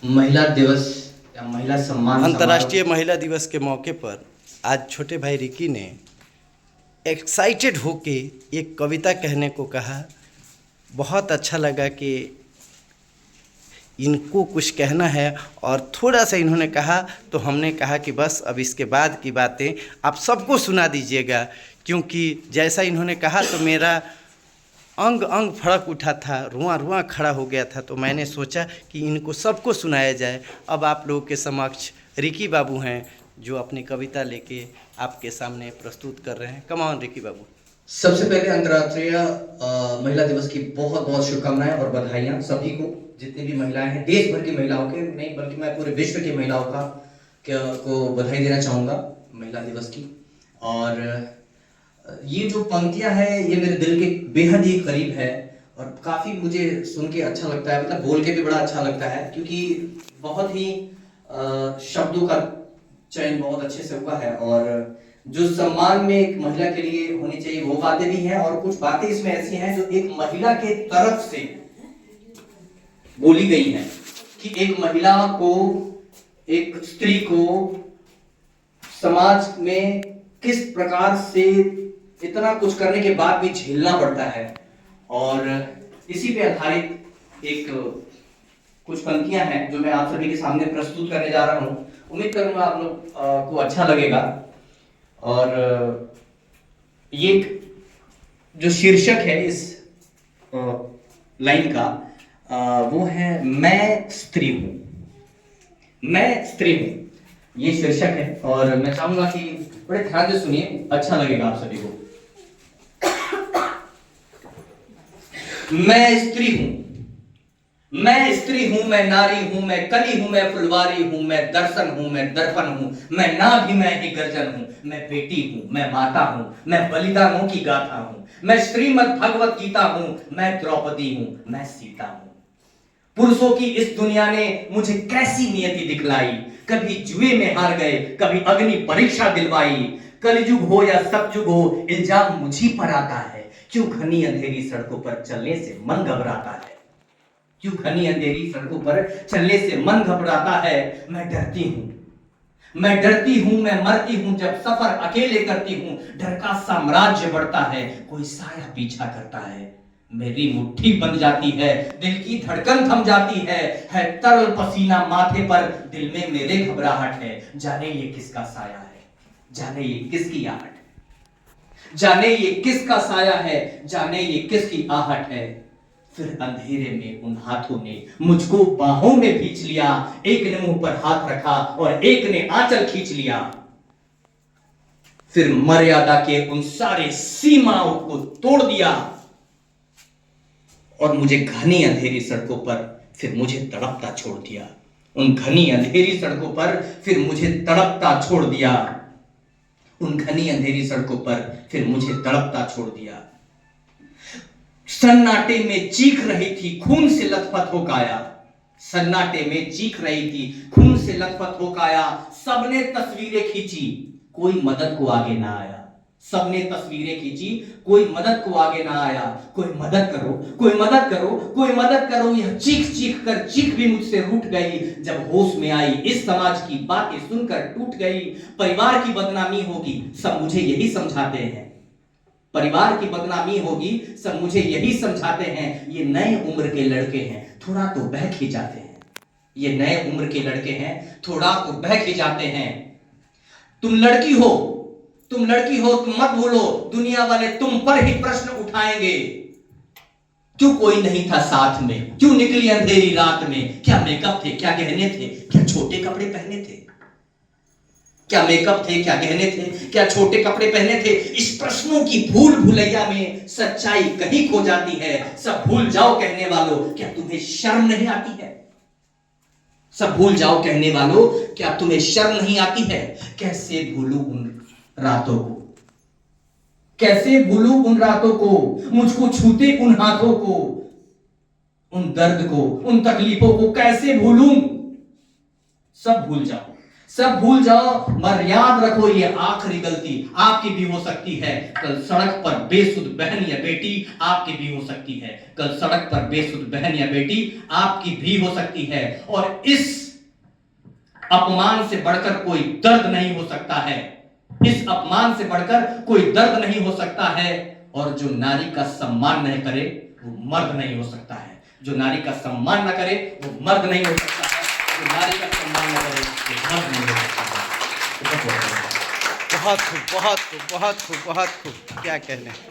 महिला दिवस या महिला सम्मान अंतर्राष्ट्रीय समारोह। महिला दिवस के मौके पर आज छोटे भाई रिकी ने एक्साइटेड होके एक कविता कहने को कहा। बहुत अच्छा लगा कि इनको कुछ कहना है और थोड़ा सा इन्होंने कहा तो हमने कहा कि बस अब इसके बाद की बातें आप सबको सुना दीजिएगा, क्योंकि जैसा इन्होंने कहा तो मेरा अंग अंग फड़क उठा था, रुआं रुआं खड़ा हो गया था। तो मैंने सोचा कि इनको सबको सुनाया जाए। अब आप लोगों के समक्ष रिकी बाबू हैं जो अपनी कविता लेके आपके सामने प्रस्तुत कर रहे हैं। कम ऑन रिकी बाबू। सबसे पहले अंतर्राष्ट्रीय महिला दिवस की बहुत बहुत शुभकामनाएं और बधाइयां सभी को, जितनी भी महिलाएं हैं, देश भर की महिलाओं के नहीं बल्कि मैं पूरे विश्व की महिलाओं को बधाई देना चाहूँगा महिला दिवस की। और ये जो पंक्तियां हैं ये मेरे दिल के बेहद ही करीब है और काफ़ी मुझे सुन के अच्छा लगता है, मतलब बोल के भी बड़ा अच्छा लगता है, क्योंकि बहुत ही शब्दों का चयन बहुत अच्छे से हुआ है और जो सम्मान में एक महिला के लिए होनी चाहिए वो बातें भी हैं और कुछ बातें इसमें ऐसी हैं जो एक महिला के तरफ से बोली गई हैं कि एक महिला को, एक स्त्री को समाज में किस प्रकार से इतना कुछ करने के बाद भी झेलना पड़ता है। और इसी पे आधारित एक कुछ पंक्तियां हैं जो मैं आप सभी के सामने प्रस्तुत करने जा रहा हूं। उम्मीद करूंगा आप लोग को अच्छा लगेगा। और ये जो शीर्षक है इस लाइन का वो है मैं स्त्री हूं। मैं स्त्री हूं, ये शीर्षक है और मैं चाहूंगा कि बड़े ध्यान से सुनिए, अच्छा लगेगा आप सभी को। मैं स्त्री हूं, मैं स्त्री हूं, मैं नारी हूं, मैं कली हूं, मैं फुलवारी हूं, मैं दर्शन हूं, मैं दर्पण हूं, मैं नाभि मैं ही गर्जन हूं, मैं बेटी हूं, मैं माता हूं, मैं बलिदानों की गाथा हूं, मैं श्रीमद् भगवत गीता हूं, मैं द्रौपदी हूं, मैं सीता हूं। पुरुषों की इस दुनिया ने मुझे कैसी नियति दिखलाई, कभी जुए में हार गए, कभी अग्नि परीक्षा दिलवाई। कलयुग हो या सतयुग हो, इल्जाम मुझी पर आता है। क्यों घनी अंधेरी सड़कों पर चलने से मन घबराता है, क्यों घनी अंधेरी सड़कों पर चलने से मन घबराता है। मैं डरती हूं, मैं डरती हूं, मैं मरती हूं जब सफर अकेले करती हूं। डर का साम्राज्य बढ़ता है, कोई साया पीछा करता है। मेरी मुट्ठी बंध जाती है, दिल की धड़कन थम जाती है तरल पसीना माथे पर, दिल में मेरे घबराहट है। जाने ये किसका साया है, जाने ये किसकी आहट, जाने ये किसका साया है, जाने ये किसकी आहट है। फिर अंधेरे में उन हाथों ने मुझको बाहों में खींच लिया, एक ने मुंह पर हाथ रखा और एक ने आंचल खींच लिया। फिर मर्यादा के उन सारे सीमाओं को तोड़ दिया और मुझे घनी अंधेरी सड़कों पर फिर मुझे तड़पता छोड़ दिया। उन घनी अंधेरी सड़कों पर फिर मुझे तड़पता छोड़ दिया, उन घनी अंधेरी सड़कों पर फिर मुझे तड़पता छोड़ दिया। सन्नाटे में चीख रही थी खून से लथपथ हो काया, सन्नाटे में चीख रही थी खून से लथपथ हो काया। सबने तस्वीरें खींची, कोई मदद को आगे ना आया। सबने तस्वीरें खींची, कोई मदद को आगे ना आया। कोई मदद करो, कोई मदद करो, कोई मदद करो, यह चीख चीख कर चीख भी मुझसे रूठ गई। जब होश में आई इस समाज की बातें सुनकर टूट गई। परिवार की बदनामी होगी सब मुझे यही समझाते हैं, परिवार की बदनामी होगी सब मुझे यही समझाते हैं। ये नए उम्र के लड़के हैं थोड़ा तो बहक ही जाते हैं, ये नए उम्र के लड़के हैं थोड़ा तो बहक ही जाते हैं। तुम लड़की हो, तुम लड़की हो, तुम मत भूलो, दुनिया वाले तुम पर ही प्रश्न उठाएंगे। क्यों कोई नहीं था साथ में, क्यों निकली अंधेरी रात में। क्या मेकअप थे, क्या गहने थे, क्या छोटे कपड़े पहने थे, क्या मेकअप थे, क्या गहने थे, क्या छोटे कपड़े पहने थे। इस प्रश्नों की भूल भुलैया में सच्चाई कहीं खो जाती है। सब भूल जाओ कहने वालों, क्या तुम्हें शर्म नहीं आती है। सब भूल जाओ कहने वालों, क्या तुम्हें शर्म नहीं आती है। कैसे भूलूं उन रातों को, कैसे भूलूं उन रातों को, मुझको छूते उन हाथों को, उन दर्द को, उन तकलीफों को कैसे भूलूं। सब भूल जाओ, सब भूल जाओ, मगर याद रखो ये आखिरी गलती आपकी भी हो सकती है। कल सड़क पर बेसुध बहन या बेटी आपकी भी हो सकती है। कल सड़क पर बेसुध बहन या बेटी आपकी भी हो सकती है। और इस अपमान से बढ़कर कोई दर्द नहीं हो सकता है। इस अपमान से बढ़कर कोई दर्द नहीं हो सकता है। और जो नारी का सम्मान नहीं करे वो मर्द नहीं हो सकता है। जो नारी का सम्मान न करे वो मर्द नहीं हो सकता है। जो नारी का सम्मान न करे वो मर्द नहीं हो सकता है। बहुत खूब, बहुत खूब, बहुत खूब, बहुत खूब, क्या कहने।